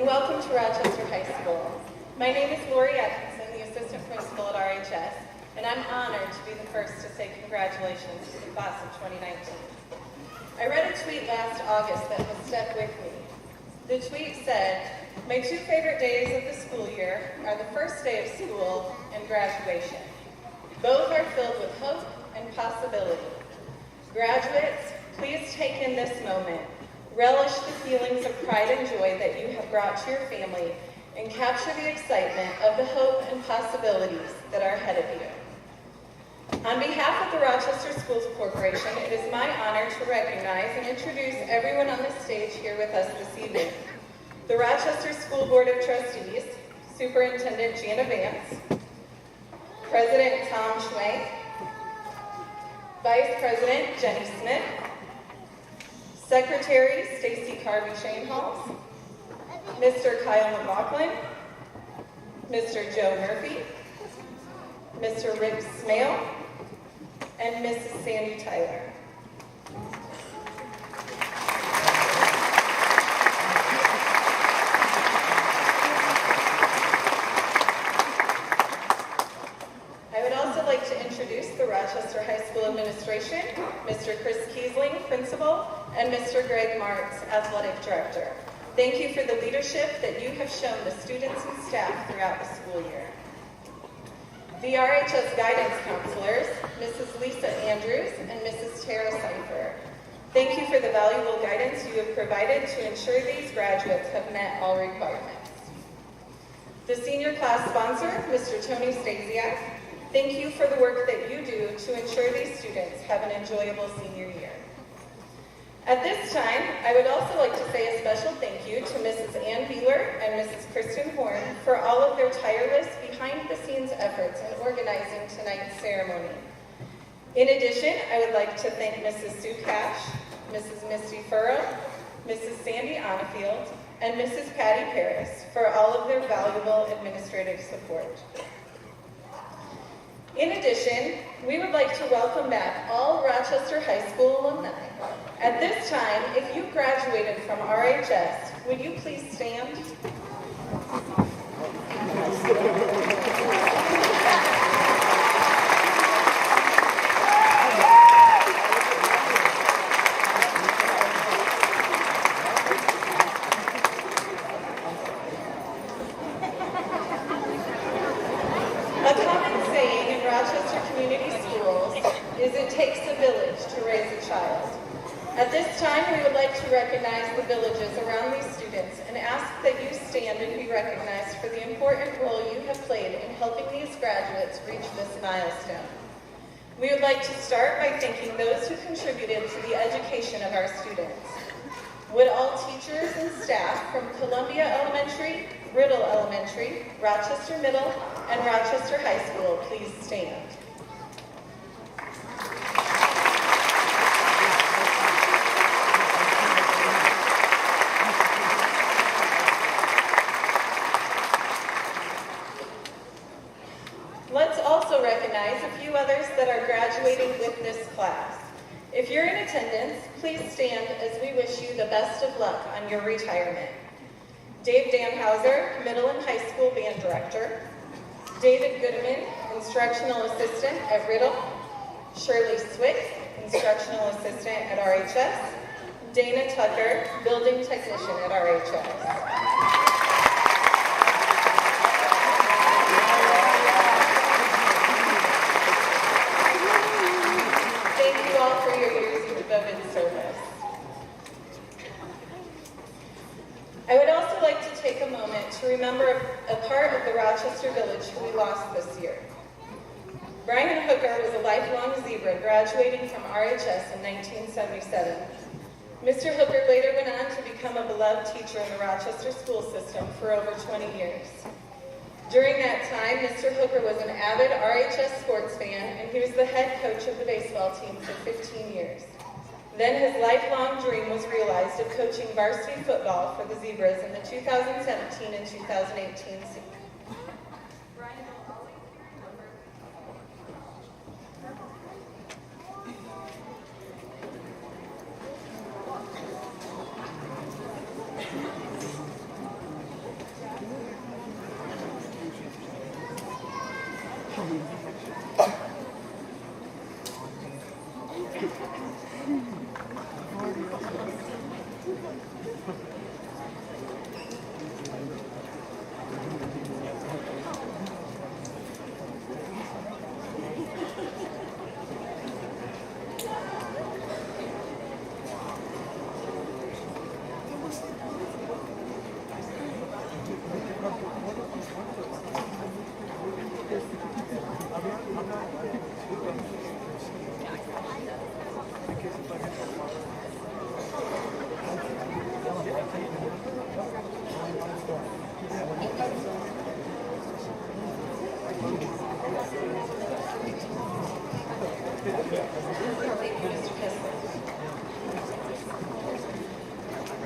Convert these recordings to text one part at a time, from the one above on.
welcome to Rochester High School. My name is Lori Atkinson, the assistant principal at RHS, and I'm honored to be the first to say congratulations to the class of 2019. I read a tweet last August that has stuck with me. The tweet said, "My two favorite days of the school year are the first day of school and graduation. Both are filled with hope and possibility. Graduates, please take in this moment. Relish the feelings of pride and joy that you have brought to your family and capture the excitement of the hope and possibilities that are ahead of you." On behalf of the Rochester Schools Corporation, it is my honor to recognize and introduce everyone on the stage here with us this evening. The Rochester School Board of Trustees, Superintendent Jana Vance, President Tom Schwank, Vice President Jenny Smith, Secretary Stacy Carvey-Shainholz, Mr. Kyle McLaughlin, Mr. Joe Murphy, Mr. Rick Smale, and Mrs. Sandy Tyler. I would also like to introduce the Rochester High School Administration, Mr. Chris Kiesling, Principal, and Mr. Greg Martz, Athletic Director. Thank you for the leadership that you have shown the students and staff throughout the school year. The RHS Guidance Counselors, Mrs. Lisa Andrews and Mrs. Tara Seifer. Thank you for the valuable guidance you have provided to ensure these graduates have met all requirements. The senior class sponsor, Mr. Tony Stasiak. Thank you for the work that you do to ensure these students have an enjoyable senior year. At this time, I would also like to say a special thank you to Mrs. Ann Beeler and Mrs. Kristen Horn for all of their tireless behind-the-scenes efforts in organizing tonight's ceremony. In addition, I would like to thank Mrs. Sue Cash, Mrs. Misty Furrow, Mrs. Sandy Onifield, and Mrs. Patty Paris for all of their valuable administrative support. In addition, we would like to welcome back all Rochester High School alumni. At this time, if you graduated from RHS, would you please stand? A common saying in Rochester Community Schools is it takes a village to raise a child. At this time, we would like to recognize the villages around these students and ask that you stand and be recognized for the important role you have played in helping these graduates reach this milestone. We would like to start by thanking those who contributed to the education of our students. Would all teachers and staff from Columbia Elementary, Riddle Elementary, Rochester Middle, and Rochester High School please stand? Let's also recognize a few others that are graduating with this class. If you're in attendance, please stand as we wish you the best of luck on your retirement. Dave Danhauser, Middle and High School Band Director. David Goodman, Instructional Assistant at Riddle. Shirley Swick, Instructional Assistant at RHS. Dana Tucker, Building Technician at RHS. I would also like to take a moment to remember a part of the Rochester Village who we lost this year. Brian Hooker was a lifelong zebra graduating from RHS in 1977. Mr. Hooker later went on to become a beloved teacher in the Rochester school system for over 20 years. During that time, Mr. Hooker was an avid RHS sports fan, and he was the head coach of the baseball team for 15 years. Then his lifelong dream was realized of coaching varsity football for the Zebras in the 2017 and 2018 season.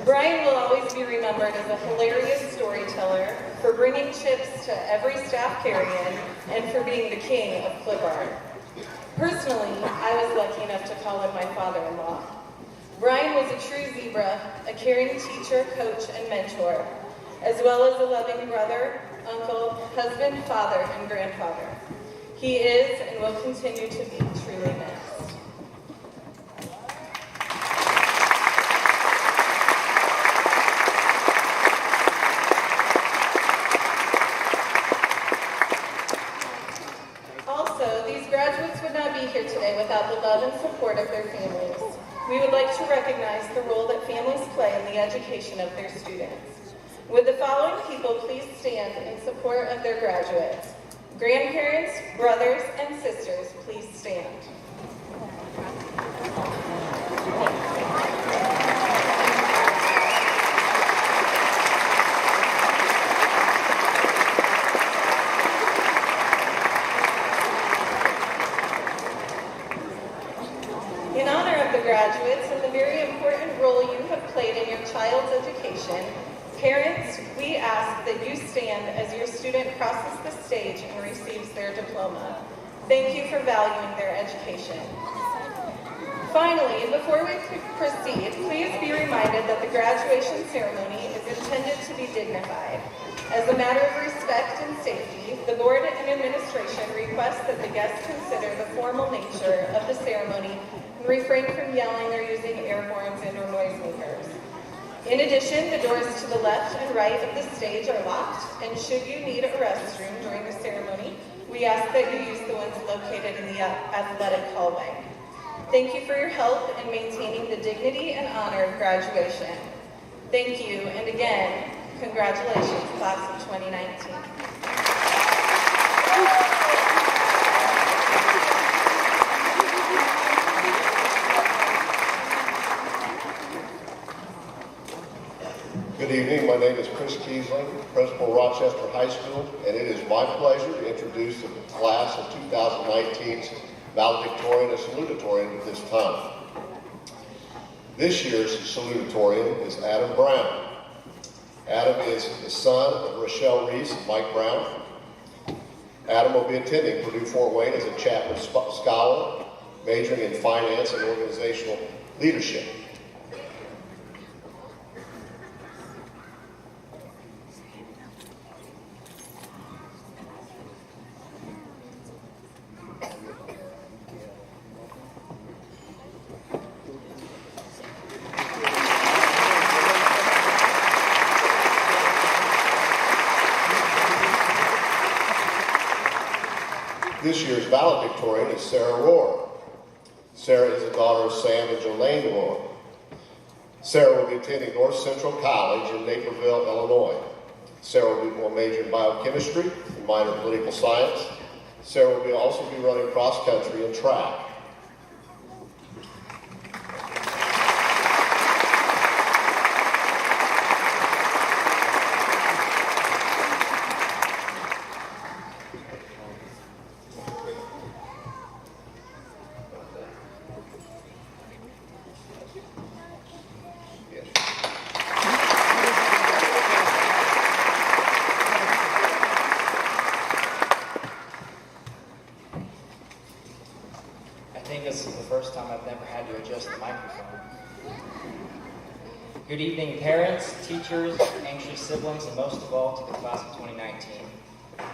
Brian will always be remembered as a hilarious storyteller, for bringing chips to every staff carry-in, and for being the king of clip art. Personally, I was lucky enough to call him my father-in-law. Brian was a true zebra, a caring teacher, coach, and mentor, as well as a loving brother, uncle, husband, father, and grandfather. He is and will continue to be truly missed. Also, these graduates would not be here today without the love and support of their families. We would like to recognize the role that families play in the education of their students. Would the following people please stand in support of their graduates? Grandparents, brothers, and sisters, please stand. In honor of the graduates and the very important role you have played in your child's education, parents, we ask that you stand as your student crosses the stage and receives their diploma. Thank you for valuing their education. Finally, before we proceed, please be reminded that the graduation ceremony is intended to be dignified. As a matter of respect and safety, the board and administration request that the guests consider the formal nature of the ceremony and refrain from yelling or using air horns and or noisemakers. In addition, the doors to the left and right of the stage are locked, and should you need a restroom during the ceremony, we ask that you use the ones located in the athletic hallway. Thank you for your help in maintaining the dignity and honor of graduation. Thank you, and again, congratulations, class of 2019. Good evening, my name is Chris Kiesling, Principal of Rochester High School, and it is my pleasure to introduce the class of 2019's valedictorian and salutatorian at this time. This year's salutatorian is Adam Brown. Adam is the son of Rochelle Reese and Mike Brown. Adam will be attending Purdue Fort Wayne as a Chapman Scholar, majoring in finance and organizational leadership. This year's valedictorian is Sarah Rohr. Sarah is the daughter of Sam and Jolene Rohr. Sarah will be attending North Central College in Naperville, Illinois. Sarah will major in biochemistry and minor in political science. Sarah will also be running cross country and track. I think this is the first time I've never had to adjust the microphone. Good evening, parents, teachers, anxious siblings, and most of all to the class of 2019.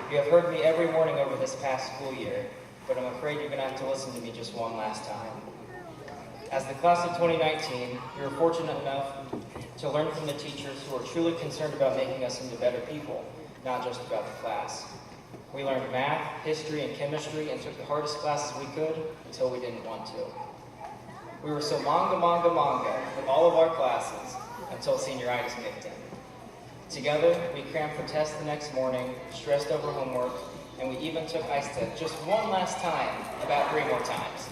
You have heard me every morning over this past school year, but I'm afraid you're going to have to listen to me just one last time. As the class of 2019, we were fortunate enough to learn from the teachers who are truly concerned about making us into better people, not just about the class. We learned math, history, and chemistry and took the hardest classes we could until we didn't want to. We were so manga with all of our classes until senioritis kicked in. Together, we crammed for tests the next morning, stressed over homework, and we even took ISTA just one last time, about 3 more times.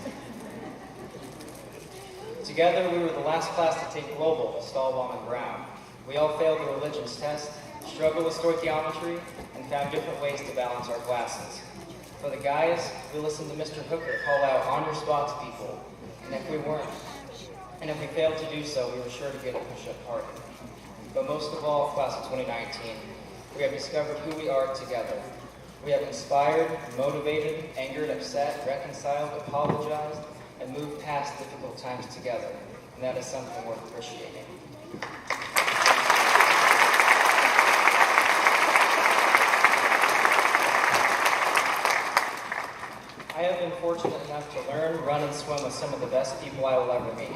Together, we were the last class to take global with Stahlbaum and Brown. We all failed the religions test, struggled with stoichiometry, and found different ways to balance our classes. For the guys, we listened to Mr. Hooker call out on-your-spots people, and if we failed to do so, we were sure to get a push-up party. But most of all, class of 2019, we have discovered who we are together. We have inspired, motivated, angered, upset, reconciled, apologized, and moved past difficult times together, and that is something worth appreciating. I have been fortunate enough to learn, run, and swim with some of the best people I will ever meet.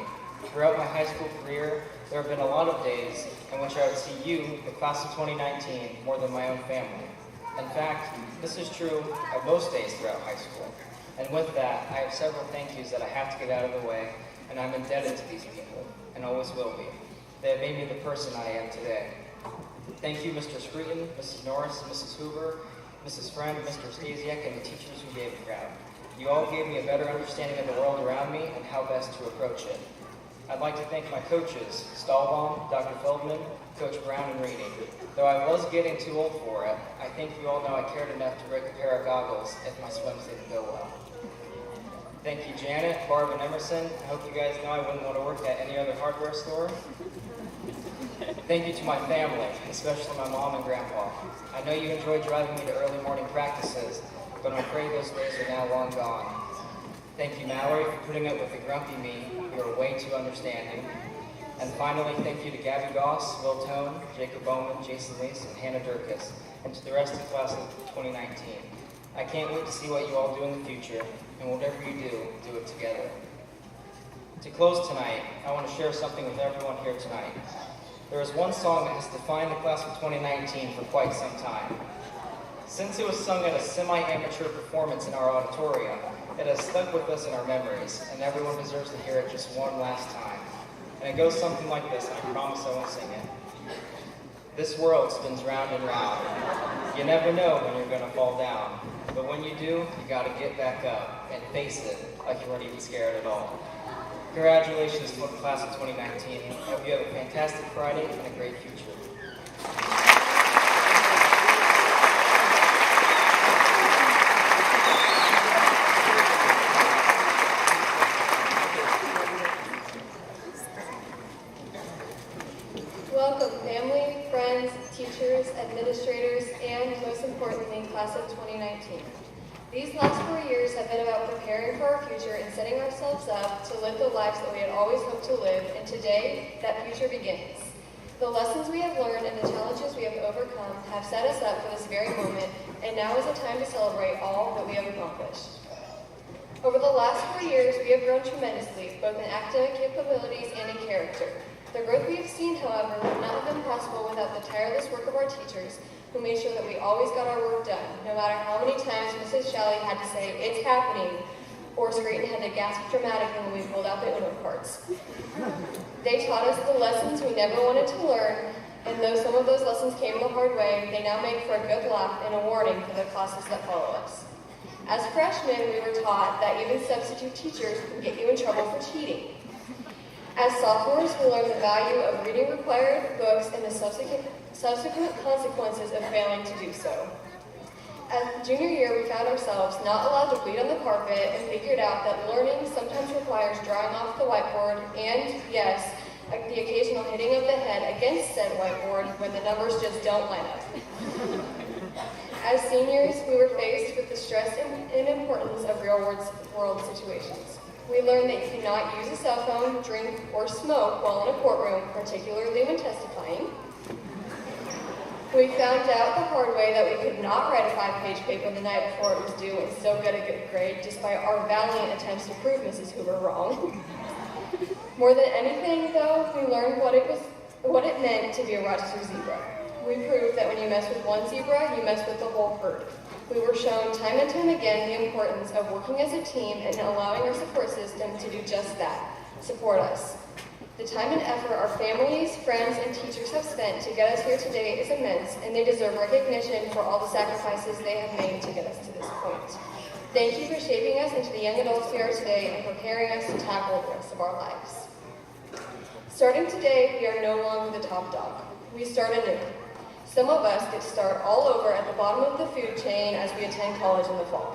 Throughout my high school career, there have been a lot of days in which I would see you, the class of 2019, more than my own family. In fact, this is true of most days throughout high school. And with that, I have several thank yous that I have to get out of the way, and I'm indebted to these people, and always will be. They have made me the person I am today. Thank you, Mr. Scruton, Mrs. Norris, Mrs. Hoover, Mrs. Friend, Mr. Stasiak, and the teachers who gave the crowd. You all gave me a better understanding of the world around me and how best to approach it. I'd like to thank my coaches, Stahlbaum, Dr. Feldman, Coach Brown, and Reedy. Though I was getting too old for it, I think you all know I cared enough to break a pair of goggles if my swims didn't go well. Thank you, Janet, Barb, and Emerson. I hope you guys know I wouldn't want to work at any other hardware store. Thank you to my family, especially my mom and grandpa. I know you enjoyed driving me to early morning practices, but I'm afraid those days are now long gone. Thank you, Mallory, for putting up with the grumpy me. You are way too understanding. And finally, thank you to Gabby Goss, Will Tone, Jacob Bowman, Jason Lease, and Hannah Durkis, and to the rest of the class of 2019. I can't wait to see what you all do in the future, and whatever you do it together. To close tonight, I want to share something with everyone here tonight. There is one song that has defined the class of 2019 for quite some time. Since it was sung at a semi-amateur performance in our auditorium, it has stuck with us in our memories, and everyone deserves to hear it just one last time. And it goes something like this, and I promise I won't sing it. This world spins round and round. You never know when you're going to fall down, but when you do, you got to get back up and face it like you weren't even scared at all. Congratulations to the class of 2019. I hope you have a fantastic Friday and a great future. Welcome, family, friends, teachers, administrators, and most importantly, class of 2019. These last 4 years have been about preparing for our future and setting ourselves up to live the lives that we had always hoped to live, and today, that future begins. The lessons we have learned and the challenges we have overcome have set us up for this very moment, and now is the time to celebrate all that we have accomplished. Over the last 4 years, we have grown tremendously, both in academic capabilities and in character. The growth we have seen, however, would not have been possible without the tireless work of our teachers, who made sure that we always got our work done, no matter how many times Mrs. Shelley had to say, "It's happening," or Scruton had to gasp dramatically when we pulled out the Uno cards. They taught us the lessons we never wanted to learn, and though some of those lessons came the hard way, they now make for a good laugh and a warning for the classes that follow us. As freshmen, we were taught that even substitute teachers can get you in trouble for cheating. As sophomores, we learned the value of reading required books and the subsequent consequences of failing to do so. As junior year, we found ourselves not allowed to bleed on the carpet and figured out that learning sometimes requires drawing off the whiteboard and, yes, the occasional hitting of the head against said whiteboard when the numbers just don't line up. As seniors, we were faced with the stress and importance of real-world situations. We learned that you cannot use a cell phone, drink, or smoke while in a courtroom, particularly when testifying. We found out the hard way that we could not write a 5-page paper the night before it was due and still get a good grade, despite our valiant attempts to prove Mrs. Hoover wrong. More than anything, though, we learned what it meant to be a Rochester zebra. We proved that when you mess with one zebra, you mess with the whole herd. We were shown time and time again the importance of working as a team and allowing our support system to do just that, support us. The time and effort our families, friends, and teachers have spent to get us here today is immense, and they deserve recognition for all the sacrifices they have made to get us to this point. Thank you for shaping us into the young adults we are today and preparing us to tackle the rest of our lives. Starting today, we are no longer the top dog. We start anew. Some of us get to start all over at the bottom of the food chain as we attend college in the fall.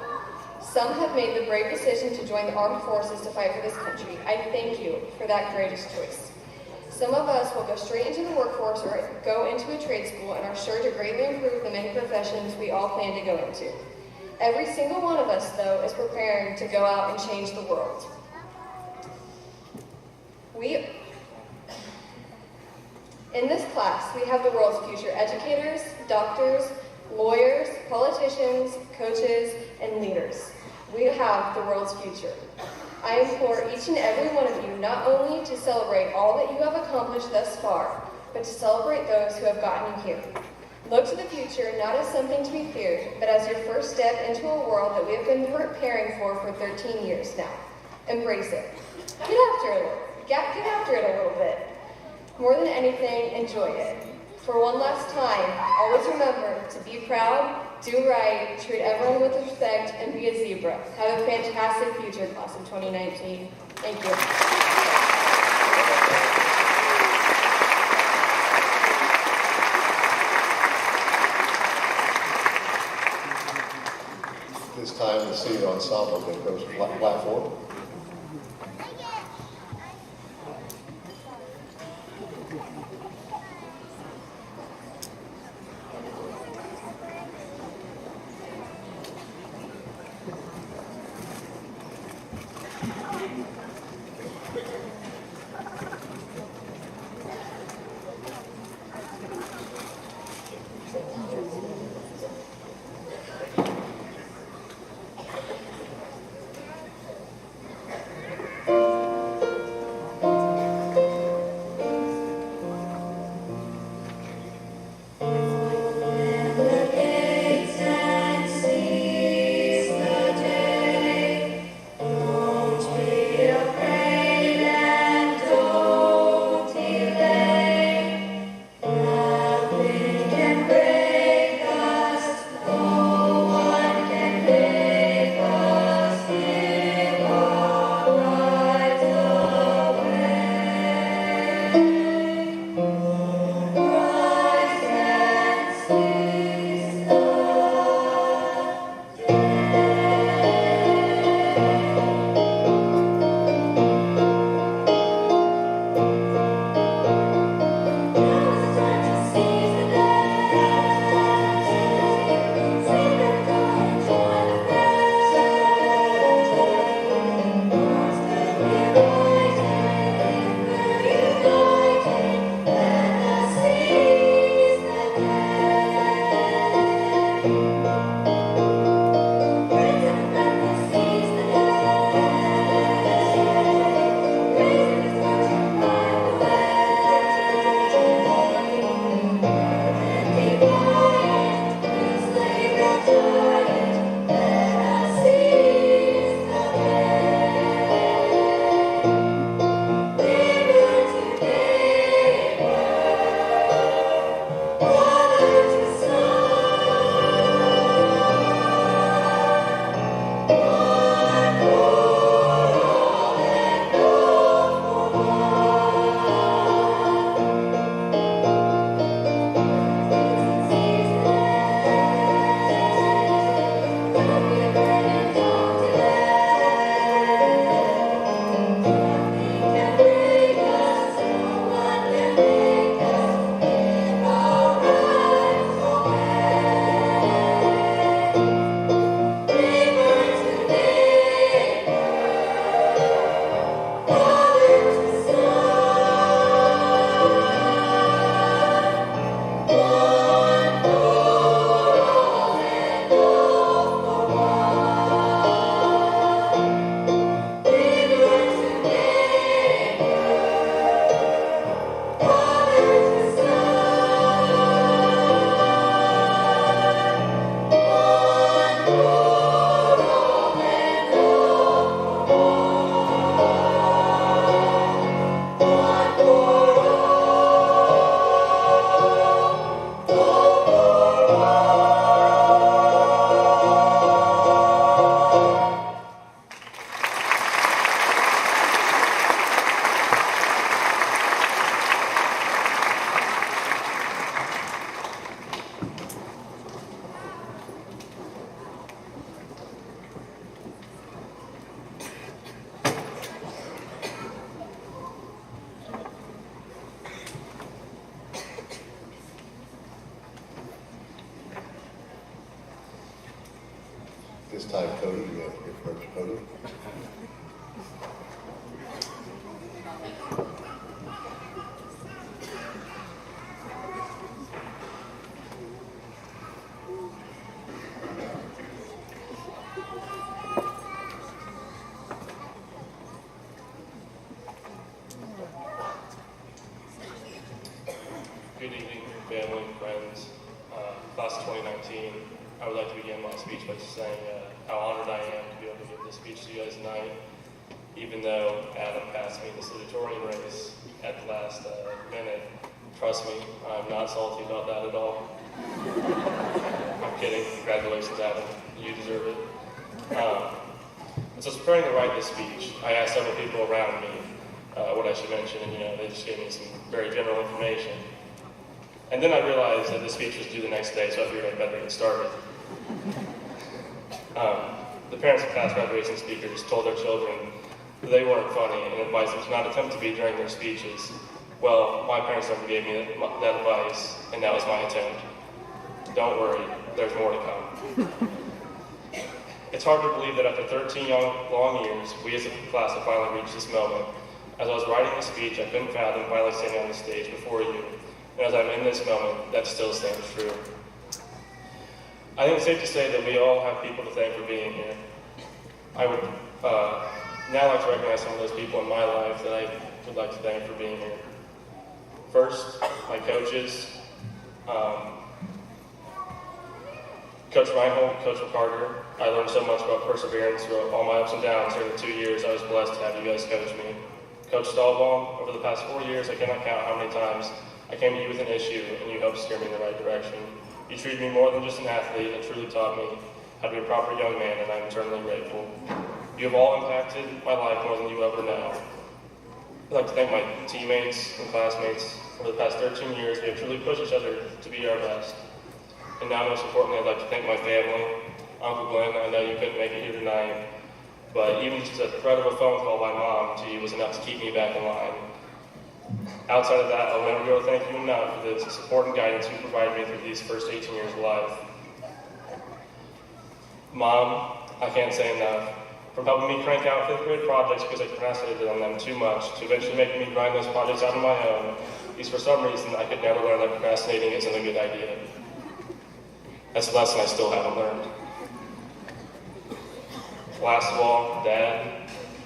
Some have made the brave decision to join the armed forces to fight for this country. I thank you for that courageous choice. Some of us will go straight into the workforce or go into a trade school and are sure to greatly improve the many professions we all plan to go into. Every single one of us, though, is preparing to go out and change the world. In this class, we have the world's future educators, doctors, lawyers, politicians, coaches, and leaders. We have the world's future. I implore each and every one of you not only to celebrate all that you have accomplished thus far, but to celebrate those who have gotten you here. Look to the future not as something to be feared, but as your first step into a world that we have been preparing for 13 years now. Embrace it. Get after it a little bit. More than anything, enjoy it. For one last time, always remember to be proud, do right, treat everyone with respect, and be a zebra. Have a fantastic future, class of 2019. Thank you. This time, the senior ensemble will approach the platform. this time, Cody, you have to approach the podium. Good evening, family, friends, class of 2019. I would like to begin my speech by just saying how honored I am to be able to give this speech to you guys tonight, even though Adam passed me in the salutatorian race at the last minute. Trust me, I'm not salty about that at all. I'm kidding. Congratulations, Adam. You deserve it. So I was preparing to write this speech. I asked several people around me what I should mention, and they just gave me some very general information. And then I realized that this speech was due the next day, so I figured I'd better get started. The parents of past graduation speakers told their children that they weren't funny and advised them to not attempt to be during their speeches. Well, my parents never gave me that advice, and that was my attempt. Don't worry, there's more to come. It's hard to believe that after 13 long years, we as a class have finally reached this moment. As I was writing the speech, I couldn't fathom finally standing on the stage before you. And as I'm in this moment, that still stands true. I think it's safe to say that we all have people to thank for being here. I would now like to recognize some of those people in my life that I would like to thank for being here. First, my coaches, Coach Reinhold, Coach Carter. I learned so much about perseverance through all my ups and downs during the 2 years I was blessed to have you guys coach me. Coach Stahlbaum, over the past 4 years, I cannot count how many times I came to you with an issue, and you helped steer me in the right direction. You treated me more than just an athlete, and truly taught me how to be a proper young man, and I'm eternally grateful. You have all impacted my life more than you ever know. I'd like to thank my teammates and classmates. Over the past 13 years, we have truly pushed each other to be our best. And now, most importantly, I'd like to thank my family. Uncle Glenn, I know you couldn't make it here tonight, but even just a threat of a phone call by Mom to you was enough to keep me back in line. Outside of that, I'll never be able to thank you enough for the support and guidance you provided me through these first 18 years of life. Mom, I can't say enough. From helping me crank out 5th grade projects because I procrastinated on them too much, to eventually making me grind those projects out on my own, because for some reason I could never learn that procrastinating isn't a good idea. That's a lesson I still haven't learned. Last of all, Dad,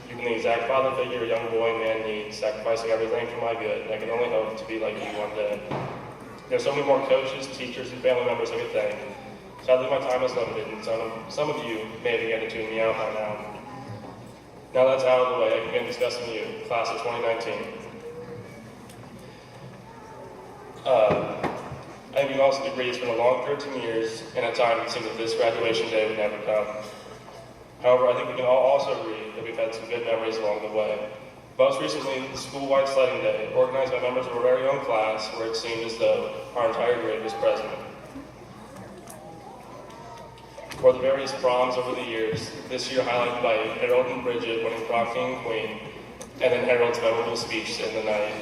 you've been the exact father figure a young boy and man needs, sacrificing everything for my good, and I can only hope to be like you one day. There's so many more coaches, teachers, and family members I could thank. Sadly, my time is limited, and some of you may have begun to tune me out by now. Now that's out of the way, I can begin discussing you, class of 2019. I think we also agree it's been a long 13 years, and at times it seems that this graduation day would never come. However, I think we can all also agree that we've had some good memories along the way. Most recently, the school-wide sledding day, organized by members of our very own class, where it seemed as though our entire grade was present. For the various proms over the years, this year highlighted by Harold and Bridget winning prom king and queen, and then Harold's memorable speech to end the night.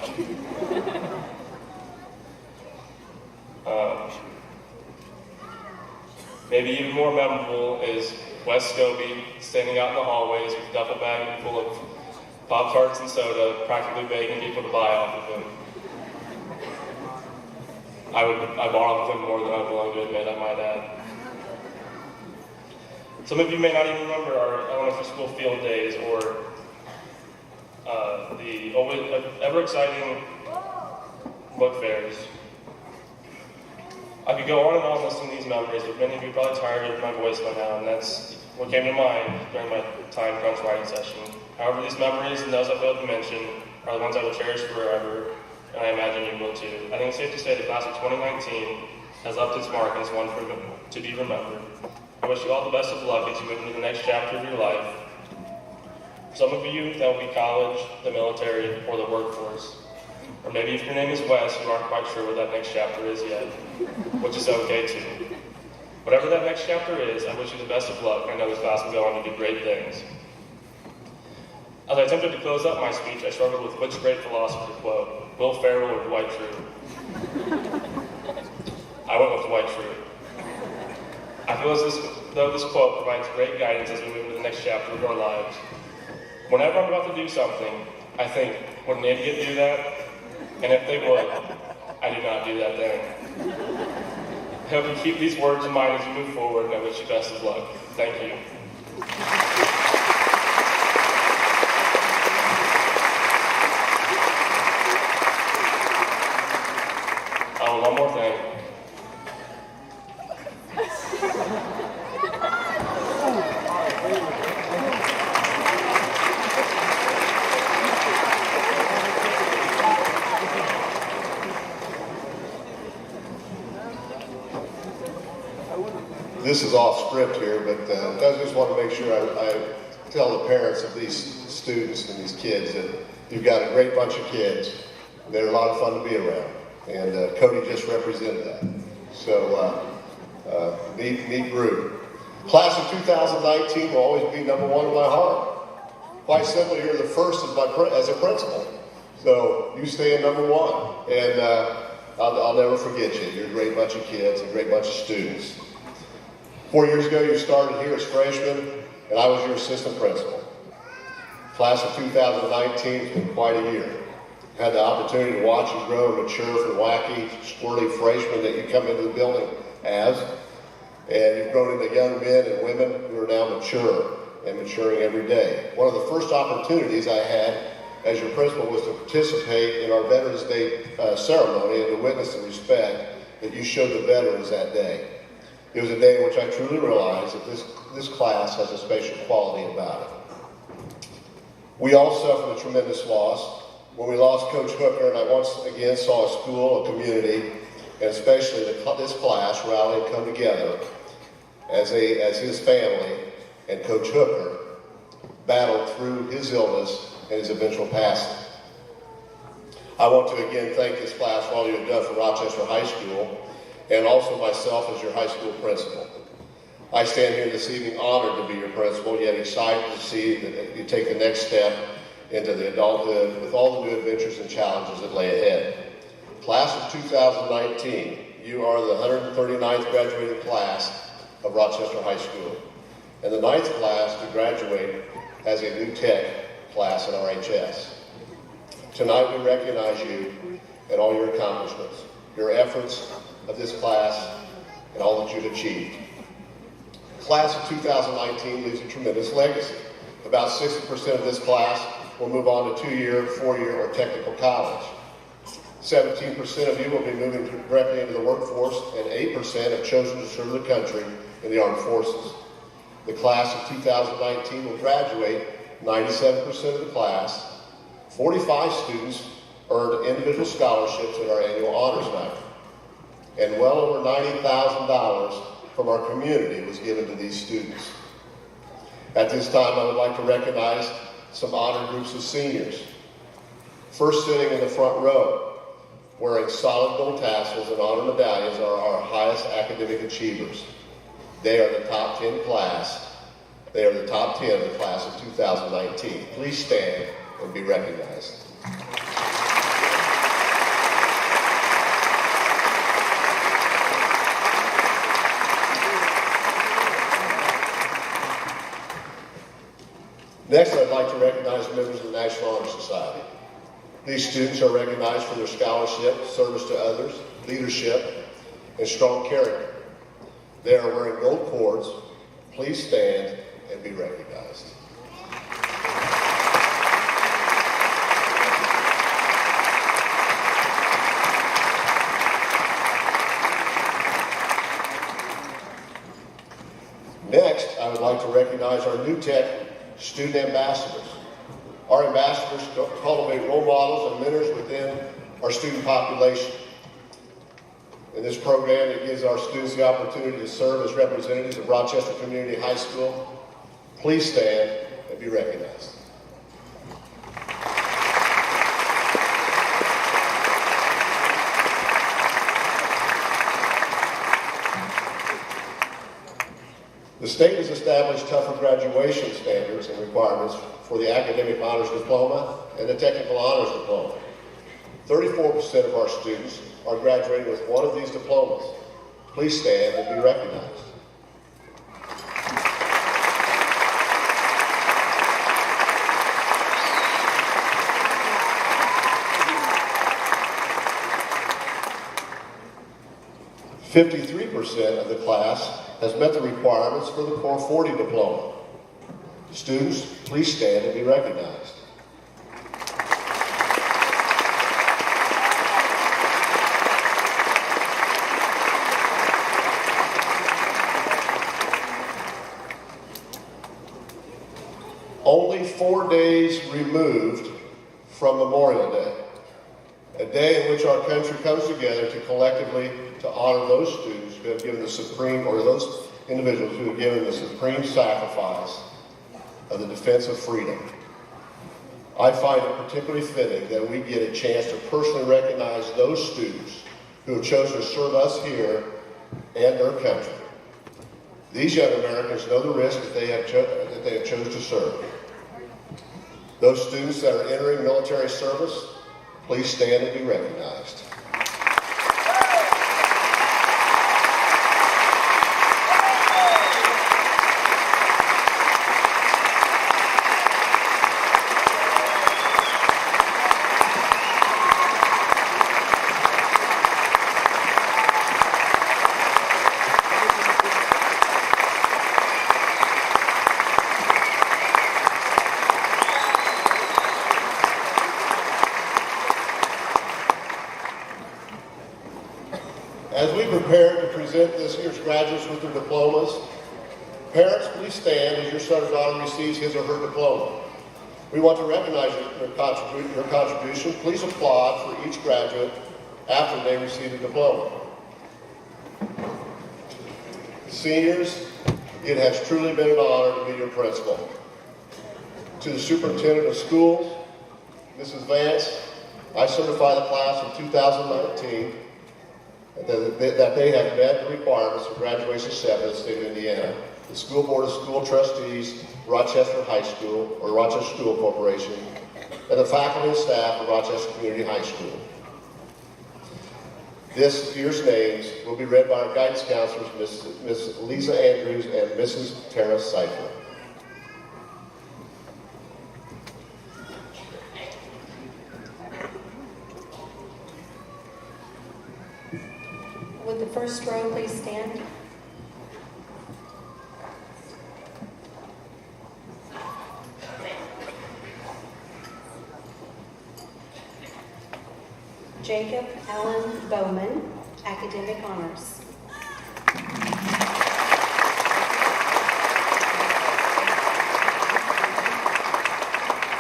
Maybe even more memorable is Wes Scobie standing out in the hallways with a duffel bag full of Pop-Tarts and soda, practically begging people to buy off of him. I bought off of him more than I'm willing to admit, I might add. Some of you may not even remember our elementary school field days or the always ever exciting book fairs. I could go on and on listing these memories, but many of you are probably tired of my voice by now, and that's what came to mind during my time crunch writing session. However, these memories and those I failed to mention are the ones I will cherish forever, and I imagine you will too. I think it's safe to say the class of 2019 has left its mark and is one to be remembered. I wish you all the best of luck as you move into the next chapter of your life. For some of you, that will be college, the military, or the workforce. Or maybe if your name is Wes, you aren't quite sure what that next chapter is yet, which is okay too. Whatever that next chapter is, I wish you the best of luck. I know this class will go on to do great things. As I attempted to close up my speech, I struggled with which great philosopher to quote, Will Ferrell or Dwight Schrute. I went with Dwight Schrute. I feel as though this quote provides great guidance as we move into the next chapter of our lives. Whenever I'm about to do something, I think, would an idiot do that? And if they would, I do not do that thing. I hope you keep these words in mind as you move forward, and I wish you best of luck. Thank you. Oh, one more thing. This is off script here, but I just want to make sure I tell the parents of these students and these kids that you've got a great bunch of kids. They're a lot of fun to be around, and Cody just represented that. So, neat group. Class of 2019 will always be number one in my heart. Quite simply, you're the first as a principal. So you stay in number one, and I'll never forget you. You're a great bunch of kids, a great bunch of students. 4 years ago, you started here as freshmen, and I was your assistant principal. Class of 2019 has been quite a year. Had the opportunity to watch you grow and mature from wacky, squirrely freshmen that you come into the building as, and you've grown into young men and women who are now mature and maturing every day. One of the first opportunities I had as your principal was to participate in our Veterans Day ceremony and to witness the respect that you showed the veterans that day. It was a day in which I truly realized that this class has a special quality about it. We all suffered a tremendous loss when we lost Coach Hooker, and I once again saw a school, a community, and especially this class rally and come together as his family and Coach Hooker battled through his illness and his eventual passing. I want to again thank this class for all you have done for Rochester High School, and also myself as your high school principal. I stand here this evening honored to be your principal, yet excited to see that you take the next step into the adulthood with all the new adventures and challenges that lay ahead. Class of 2019, you are the 139th graduating class of Rochester High School, and the 9th class to graduate as a new tech class at RHS. Tonight we recognize you and all your accomplishments, your efforts of this class, and all that you've achieved. The class of 2019 leaves a tremendous legacy. About 60% of this class will move on to 2-year, 4-year, or technical college. 17% of you will be moving directly into the workforce, and 8% have chosen to serve the country in the armed forces. The class of 2019 will graduate 97% of the class. 45 students earned individual scholarships at our annual honors night, and well over $90,000 from our community was given to these students. At this time, I would like to recognize some honored groups of seniors. First, sitting in the front row, wearing solid gold tassels and honor medallions, are our highest academic achievers. They are the top 10 class. They are the top 10 of the class of 2019. Please stand and be recognized. Next, I'd like to recognize members of the National Honor Society. These students are recognized for their scholarship, service to others, leadership, and strong character. They are wearing gold cords. Please stand and be recognized. Next, I would like to recognize our new tech student ambassadors. Our ambassadors cultivate role models and mentors within our student population. In this program, it gives our students the opportunity to serve as representatives of Rochester Community High School. Please stand and be recognized. The state has established tougher graduation standards and requirements for the Academic Honors Diploma and the Technical Honors Diploma. 34% of our students are graduating with one of these diplomas. Please stand and be recognized. 53% of the class has met the requirements for the Core 40 diploma. Students, please stand and be recognized. Only 4 days removed from Memorial Day, a day in which our country comes together to collectively to honor those students who have given the supreme, or those individuals who have given the supreme sacrifice of the defense of freedom. I find it particularly fitting that we get a chance to personally recognize those students who have chosen to serve us here and their country. These young Americans know the risk that they have chosen to serve. Those students that are entering military service, please stand and be recognized. As we prepare to present this year's graduates with their diplomas, parents, please stand as your son or daughter receives his or her diploma. We want to recognize your contribution. Please applaud for each graduate after they receive a diploma. Seniors, it has truly been an honor to be your principal. To the superintendent of schools, Mrs. Vance, I certify the class of 2019 that they have met the requirements for graduation step in the state of Indiana. The School Board of School Trustees, Rochester High School, or Rochester School Corporation, and the faculty and staff of Rochester Community High School. This year's names will be read by our guidance counselors, Ms. Lisa Andrews and Mrs. Tara Seifert. Would the first row please stand? Jacob Allen Bowman, Academic Honors.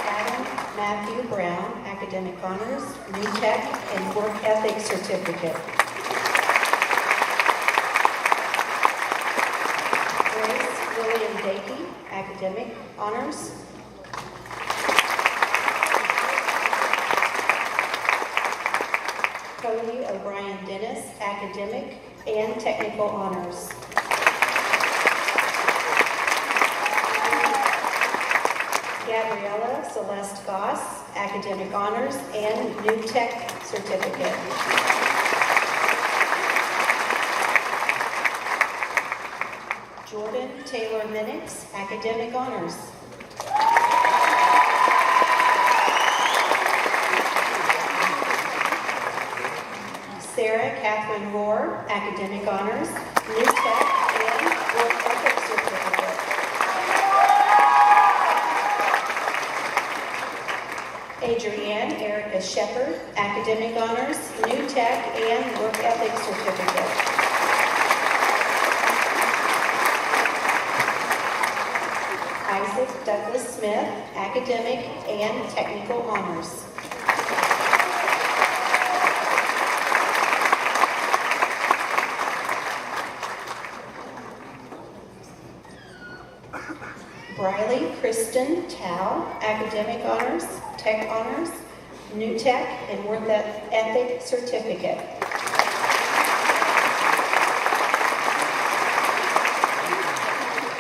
Adam Matthew Brown, Academic Honors, New Tech and Work Ethic Certificate. William Dakey, Academic Honors. Cody O'Brien Dennis, Academic and Technical Honors. Gabriella Celeste Goss, Academic Honors and New Tech Certificate. Jordan Taylor Minix, Academic Honors. Sarah Catherine Rohr, Academic Honors, New Tech and Work Ethic Certificate. Adrienne Erica Shepard, Academic Honors, New Tech and Work Ethic Certificate. Isaac Douglas Smith, Academic and Technical Honors. Briley Kristen Tao, Academic Honors, Tech Honors, New Tech, and Work Ethic Certificate.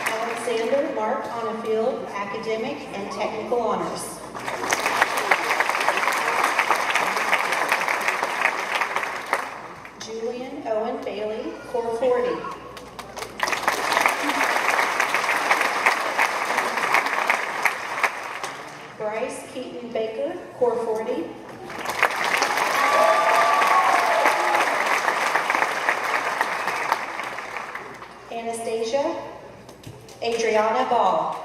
Alexander Mark Honefield, Academic and Technical Honors. Julian Owen Bailey, Core 40. Bryce Keaton Baker, Core 40. Brianna Ball.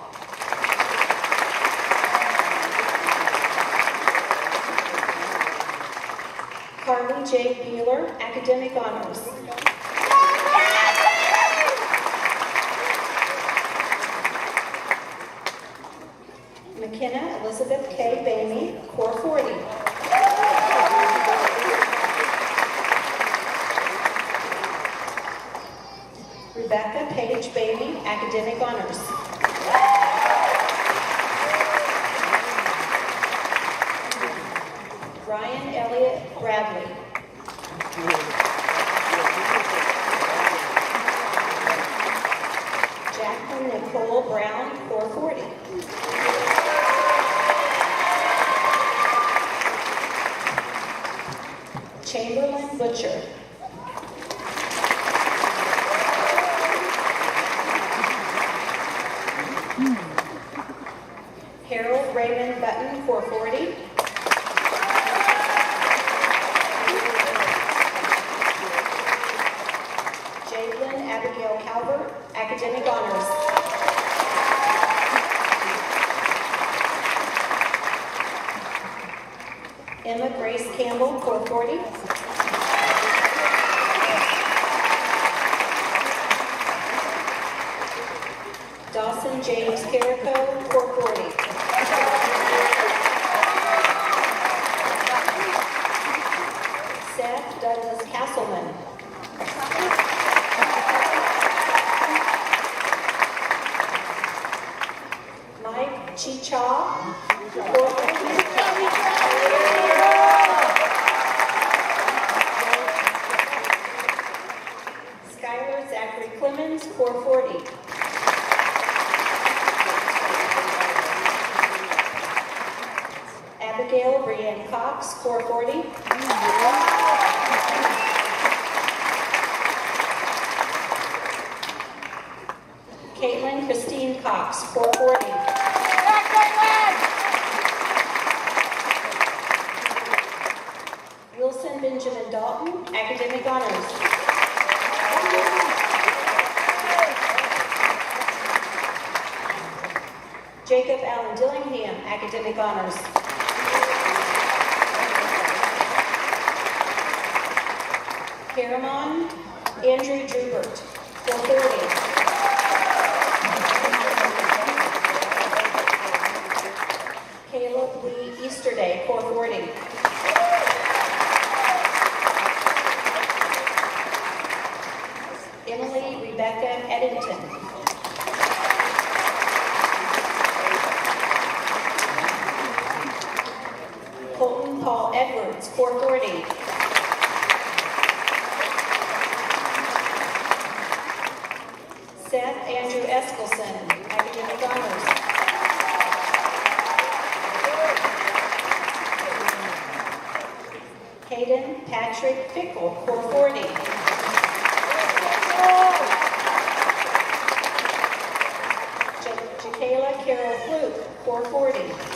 Carly J. Beeler, Academic Honors. McKenna Elizabeth K. Bamey, Core 40. Rebecca Paige Bamey, Academic Honors. Ryan Elliott Bradley. Jacqueline Nicole Brown, Core 40. Chamberlain Butcher. Harold Raymond Button, 440. Jalen Abigail Calvert, Academic Honors. Emma Grace Campbell, 440. Dawson James Carrico, 440. Seth Douglas Castleman. Mike Chicha, 440. Skylar Zachary Clemens, 440. Abigail Brianne Cox, 440. Caitlin Christine Cox, 440. Wilson Benjamin Dalton, Academic Honors. Jacob Allen Dillingham, Academic Honors. Caramon Andrew Drubert, 440. Caleb Lee Easterday, 440. Emily Rebecca Eddington. Colton Paul Edwards, 440. Seth Andrew Eskelson, Academic Honors. Hayden Patrick Fickle, 440. Jakayla Carol Fluke, 440.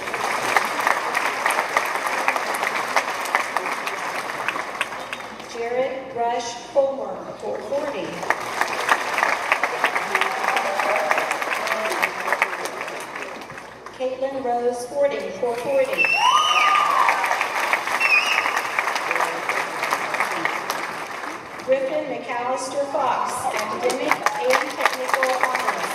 Jared Rush Fulmer, 440. Caitlin Rose Fording, 440. Griffin McAllister Fox, Academic and Technical Honors.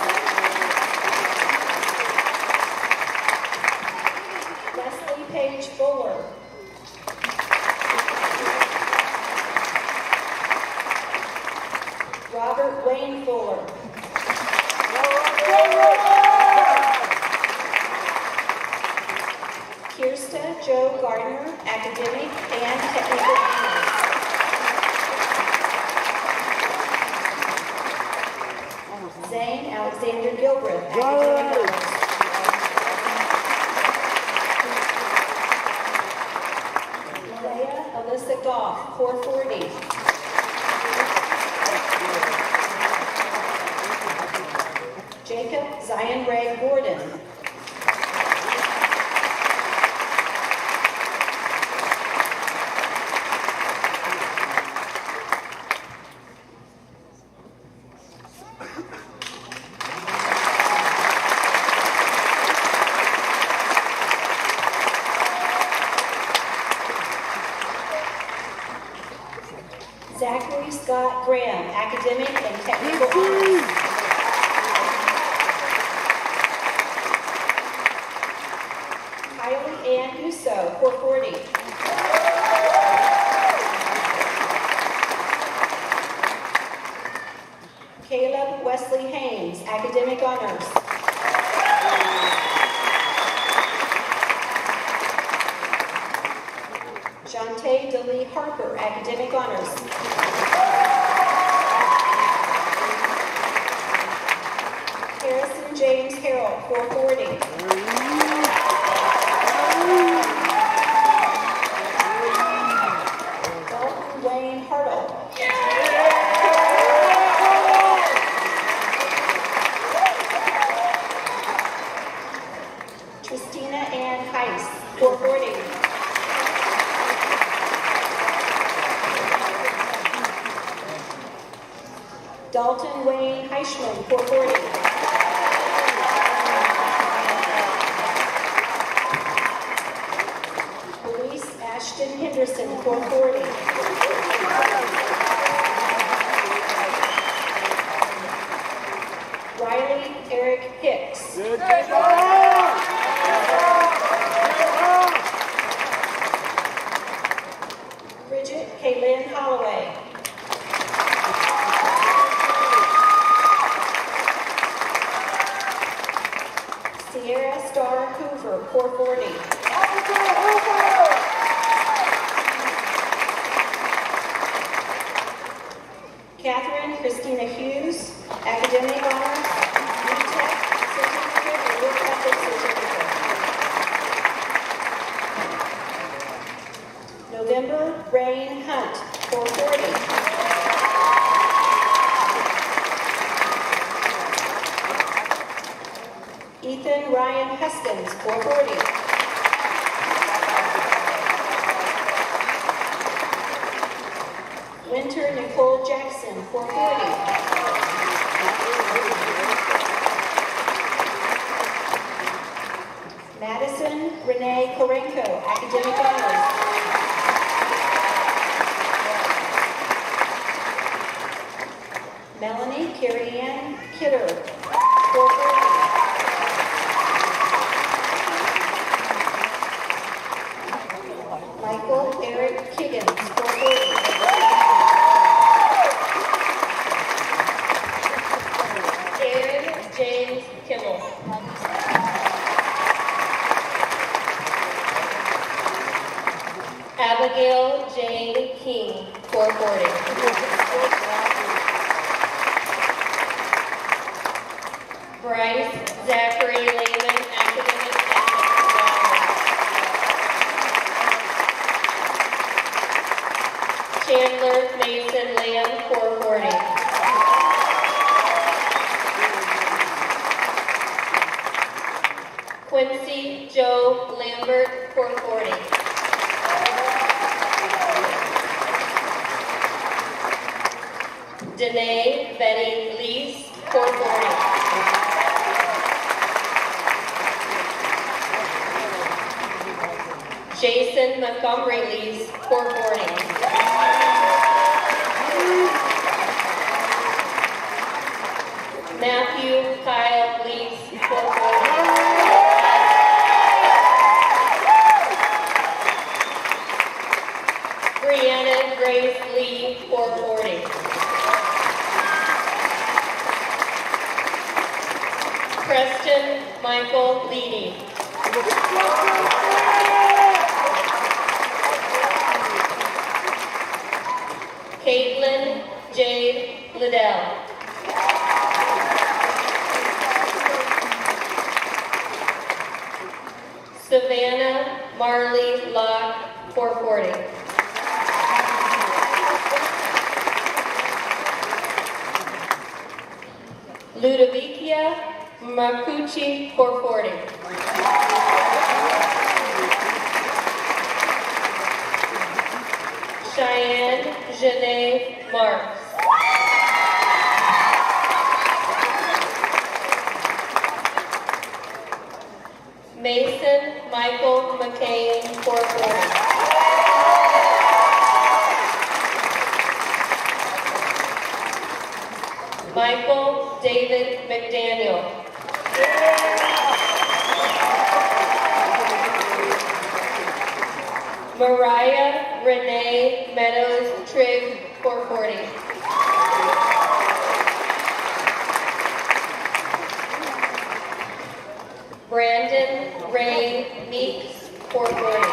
Leslie Page Fuller. Robert Wayne Fuller. Kirsta Joe Gardner, Academic and Technical Honors. Zane Alexander Gilbreth, Academic Honors. Leah Alyssa Goff, 440. Jacob Zion Ray Gordon. Zachary Scott Graham, academic and technical honors. Kylie Ann Uso, 440. Caleb Wesley Haynes, academic honors. Shantae DeLee Harper, academic honors. Harrison James Harrell, 440. Dalton Wayne Hartle. Christina Ann Heiss, 440. Dalton Wayne Heischman, 440. Elise Ashton Henderson, 440. Riley Eric Hicks. Bridget Kaylin Holloway. Sierra Star Hoover, 440. Catherine Christina Hughes, academic honors, UTEC certificate, and work ethic certificate. November Rain Hunt, 440. Ethan Ryan Huskins, 440. Winter Nicole Jackson, 440. Madison Renee Korenko, academic honors. Melanie Carrie Ann Kidder, 440. Michael Eric Kiggins, 440. Aaron James Kimmel. Abigail Jane King, 440. Bryce Zachary Lehman, academic Chandler Mason Lamb, 440. Quincy Joe Lambert, 440. Danae Betty Lees, 440. Jason Montgomery Lees, 440. Matthew Kyle Lees, 440. Brianna Grace Lee, 440. Preston Michael Leedy. Caitlin Jade Liddell. Savannah Marley Locke, 440. Ludovicia Marcucci, 440. Cheyenne Janae Marks. Mason Michael McCain, 440. Mariah Renee Meadows Trigg, 440. Brandon Ray Meeks, 440.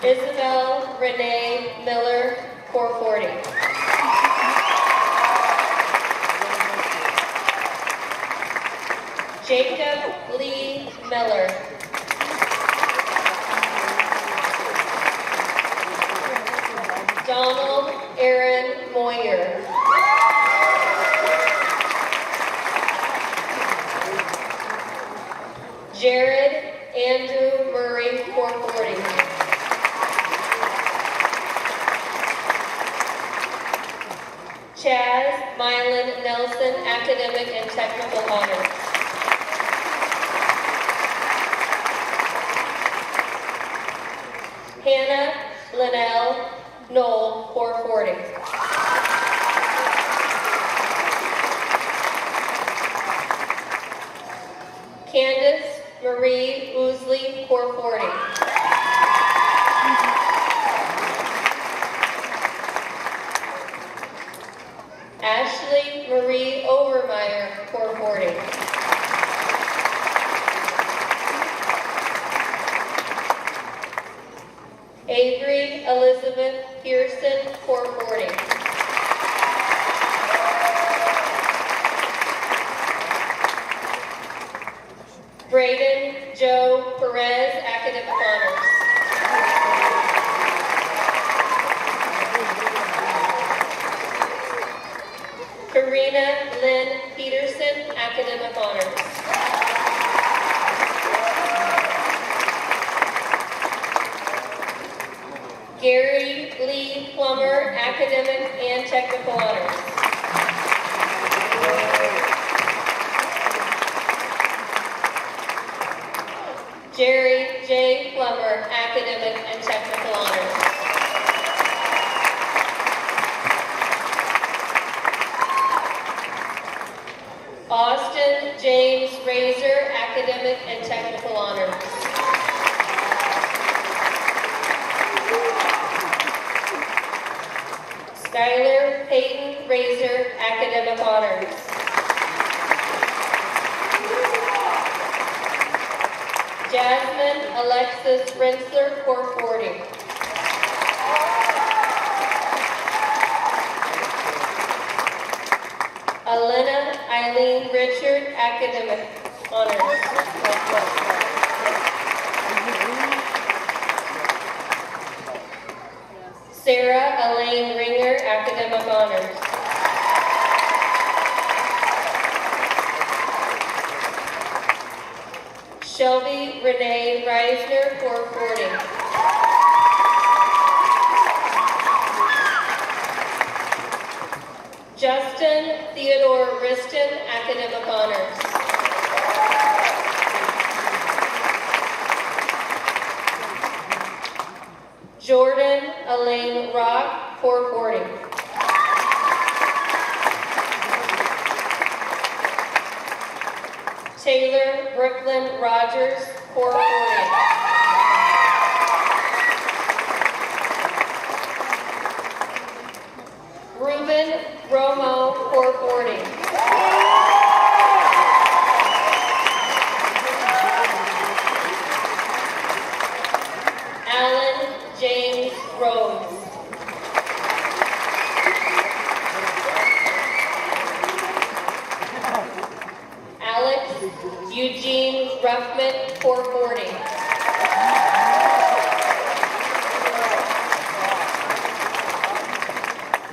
Isabel Renee Miller, 440. Jacob Lee Miller. Donald Aaron Moyer. Jared Andrew Murray, 440. Chaz Mylan Nelson, Academic and Technical Honors. Hannah Linnell Knoll, 440. Candace Marie Oosley, 440. Ashley Marie Overmeyer, 440. Avery Elizabeth Pearson, 440. Braden Joe Perez, Academic Honors. Karina Lynn Peterson, Academic Honors. Gary Lee Plummer, Academic and Technical Honors. Jerry J. Plummer, Academic and Technical Honors. Austin James Razor, Academic and Technical Honors. Skylar Peyton Razor, Academic Honors. Jasmine Alexis Rinsler, 440. Elena Eileen Richard, Academic Honors. Sarah Elaine Ringer, Academic Honors. Shelby Renee Reisner, 440. Justin Theodore Riston, Academic Honors. Jordan Elaine Rock, 440. Taylor Brooklyn Rogers, 440. Ruben Romo, 440. Alan James Rhodes. Alex Eugene Ruffman, 440.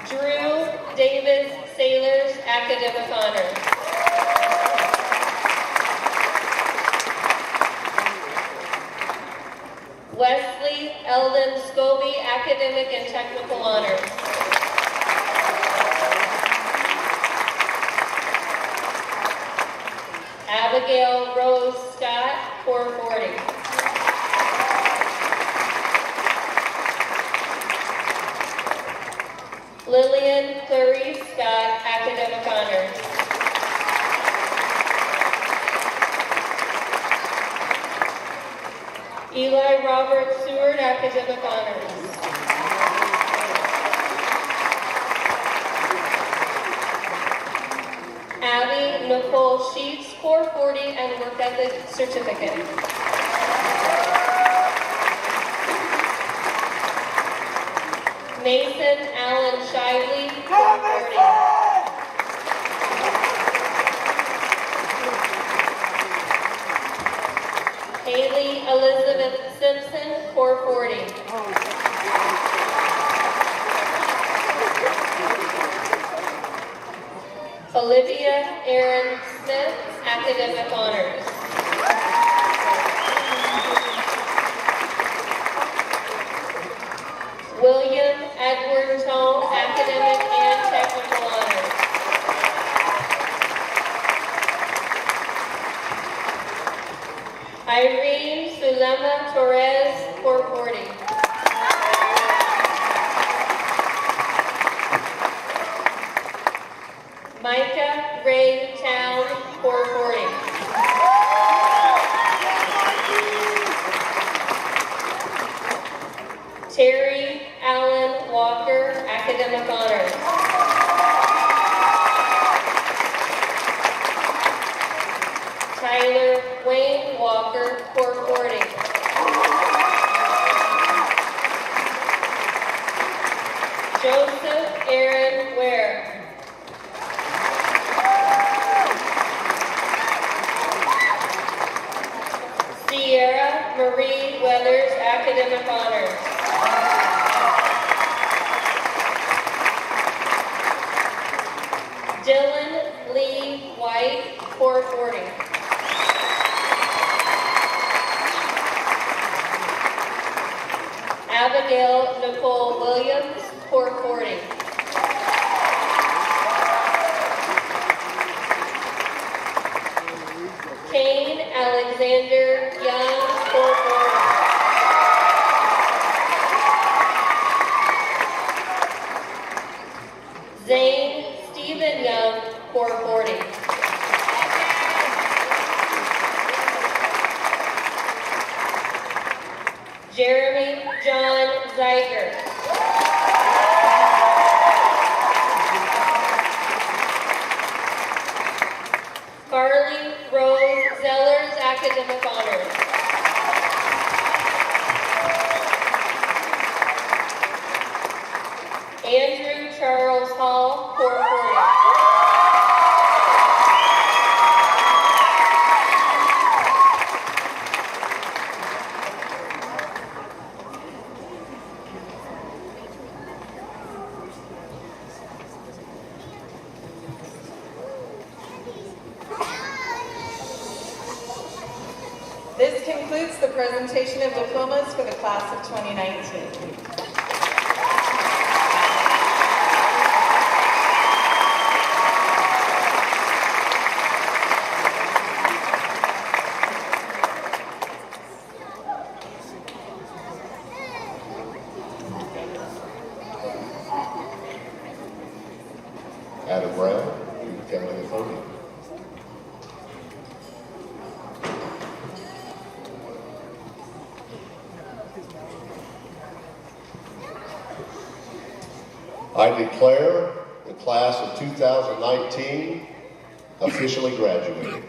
Drew Davis Sailors, Academic Honors. Wesley Eldon Scobie, Academic and Technical Honors. Abigail Rose Scott, 440. Lillian Clarice Scott, Academic Honors. Eli Robert Seward, Academic Honors. Abby Nicole Sheets, Core 40 and Work Ethic Certificate. Mason Allen Shively, Core 40. Haley Elizabeth Simpson, Core 40. Olivia Erin Smith, Academic Honors. William Edward Tone, Academic and Technical Honors. Irene Sulema Torres, Core 40. Micah Ray Town, Core 40. Terry Allen Walker, Academic Honors. Tyler Wayne Walker, Core 40. Joseph Aaron Ware. Sierra Marie Weathers, Academic Honors. Dylan Lee White, Core 40. Abigail Nicole Williams, Core 40. Kane Alexander Young, Core 40. Zane Stephen Young, Core 40. Jeremy John Zeiger. Carly Rose Zellers, Academic Honors. Andrew Charles Hall, Core 40. This concludes the presentation of diplomas for the class of 2019. Adam Brown, you can come to the podium. I declare the class of 2019 officially graduated.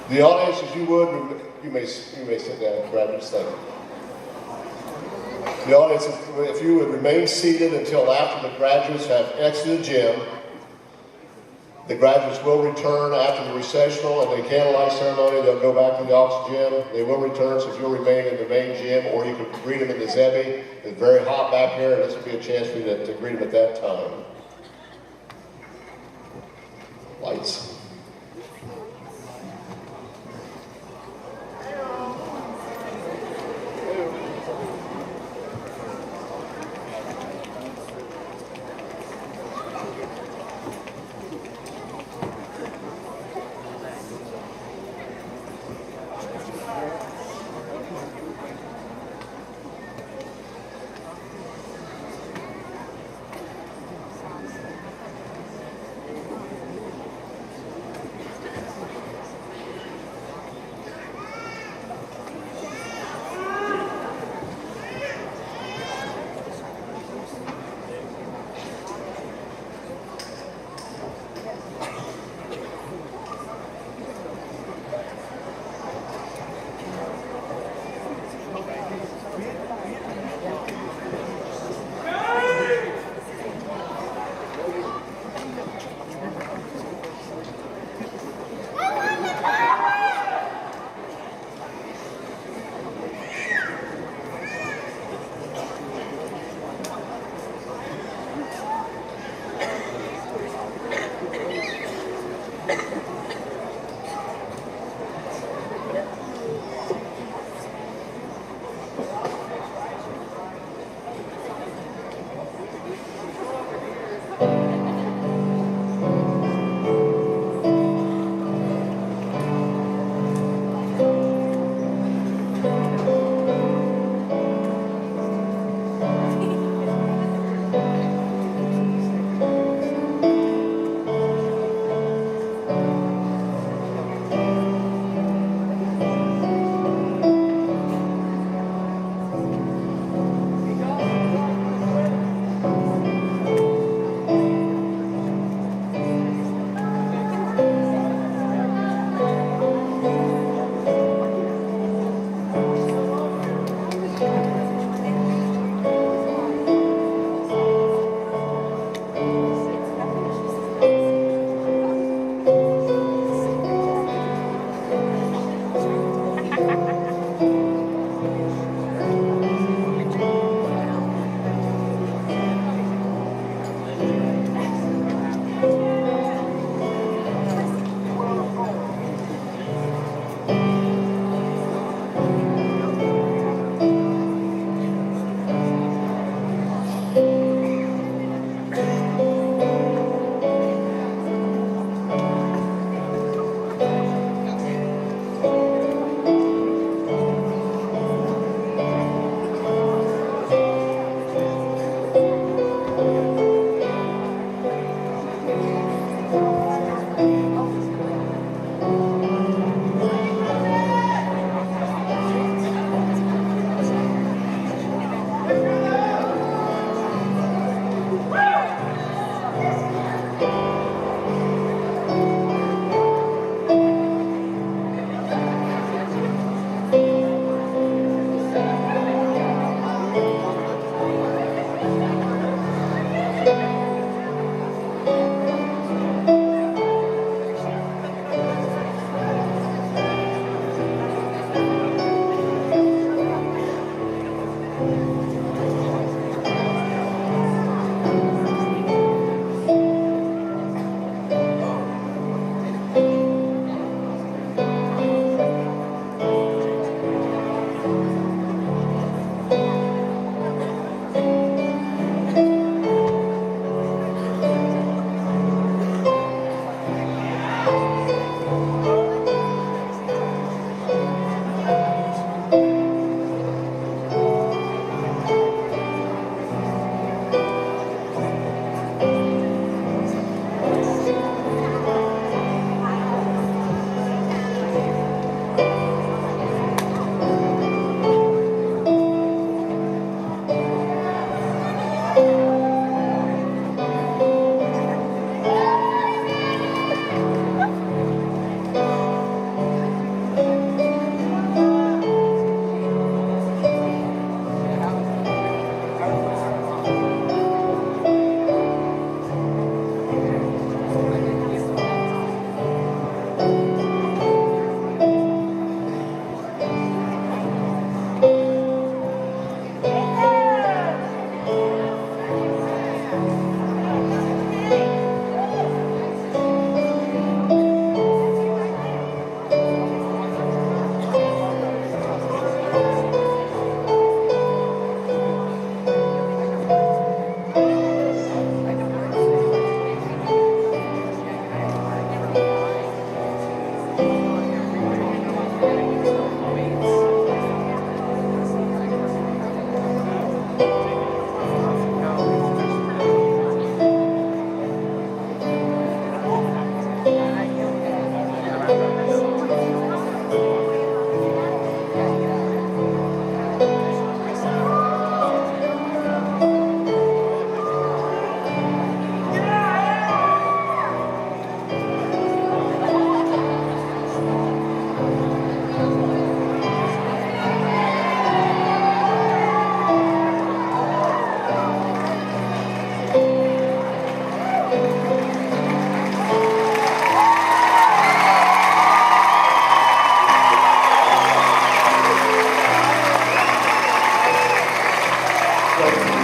The audience, if you would, you may sit down, graduates, thank you. The audience, if you would remain seated until after the graduates have exited the gym. The graduates will return after the recessional and the candlelight ceremony. They'll go back to the Ox Gym. They will return, so if you'll remain in the main gym, or you can greet them in the Zebby. It's very hot back here, and this will be a chance for you to greet them at that time. Lights.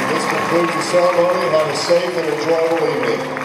This concludes the ceremony. Have a safe and enjoyable evening.